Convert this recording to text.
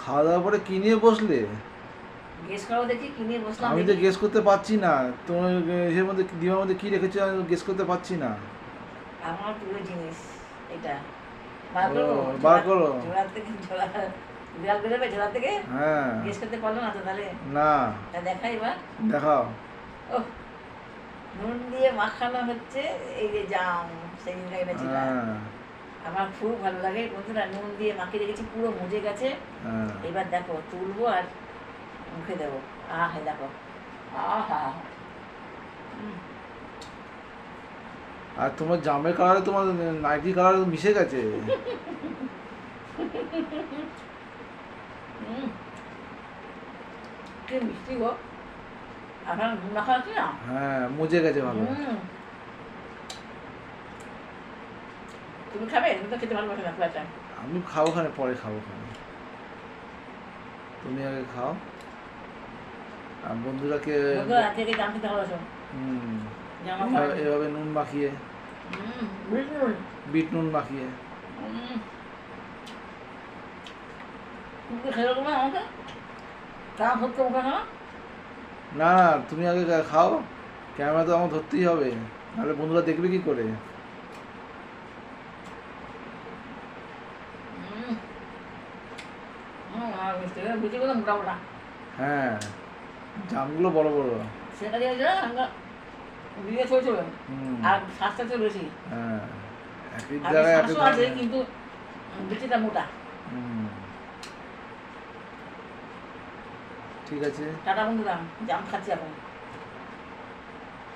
খাওয়া দাওয়ার পরে কি নিয়ে বসলে? গেস করো দেখি কি নিয়ে বসলাম আমি তো দেখি। গেস করতে পারছি না। তোমার এর মধ্যে ডিমের মধ্যে কি রেখেছো আমি গেস করতে পারছি না। আমার প্রিয় জিনিস এটা। বার ও, করবো? বার করো। ঝোলা থেকে ঝোলা বিড়াল বেরোবে ঝোলা থেকে? হ্যাঁ। গেস করতে পারলো না তো তাহলে? না। তা দেখাই এবার। দেখাও। ও, নুন দিয়ে মাখানো হচ্ছে এই যে জাম, সেই দিনটা এনেছিলাম। হ্যাঁ। আমার খুব ভালো লাগে বন্ধুরা, নুন দিয়ে মাখিয়ে রেখেছি, পুরো মুজে গেছে। হ্যাঁ। এবার দেখো তুলবো আর মুখে দেবো। আহ দেখো, আহা। আর তোমার জামের কালারে তোমার নাইটি কালার মিশে গেছে। কি মিষ্টি গো, আপনার নুন মাখা আছে না? হ্যাঁ, মুজে গেছে ভালো। তুমি খাবে? তুমি তো খেতে ভালোবাসো না খুব একটা। আমি খাবো খানে, পরে খাবো খানে। তুমি আগে খাও। আর বন্ধুরাকে বন্ধুরা থেকে জাম খেতে ভালোবাসো। হুম, জাম মাখা। এভাবে নুন মাখিয়ে, বিট নুন। বিট নুন মাখিয়ে। তুমি কি খেয়ে দেবো আমাকে? চা ধরতে মুখে না? না না, তুমি আগে খাও। ক্যামেরা তো আমার ধরতেই হবে, নাহলে বন্ধুরা দেখবে কি করে। বুঝে গেলাম মোটা মোটা। হ্যাঁ, জামগুলো বড় বড়। সেটা দিয়ে আমরা দিয়ে চলছে। হুম। আর শ্বাসটা তো বেশি। হ্যাঁ, একই আর জায়গায় শ্বাসও আছে কিন্তু বেশিটা মোটা। হুম। ঠিক আছে। টাটা বন্ধুরা, জাম খাচ্ছি এখন।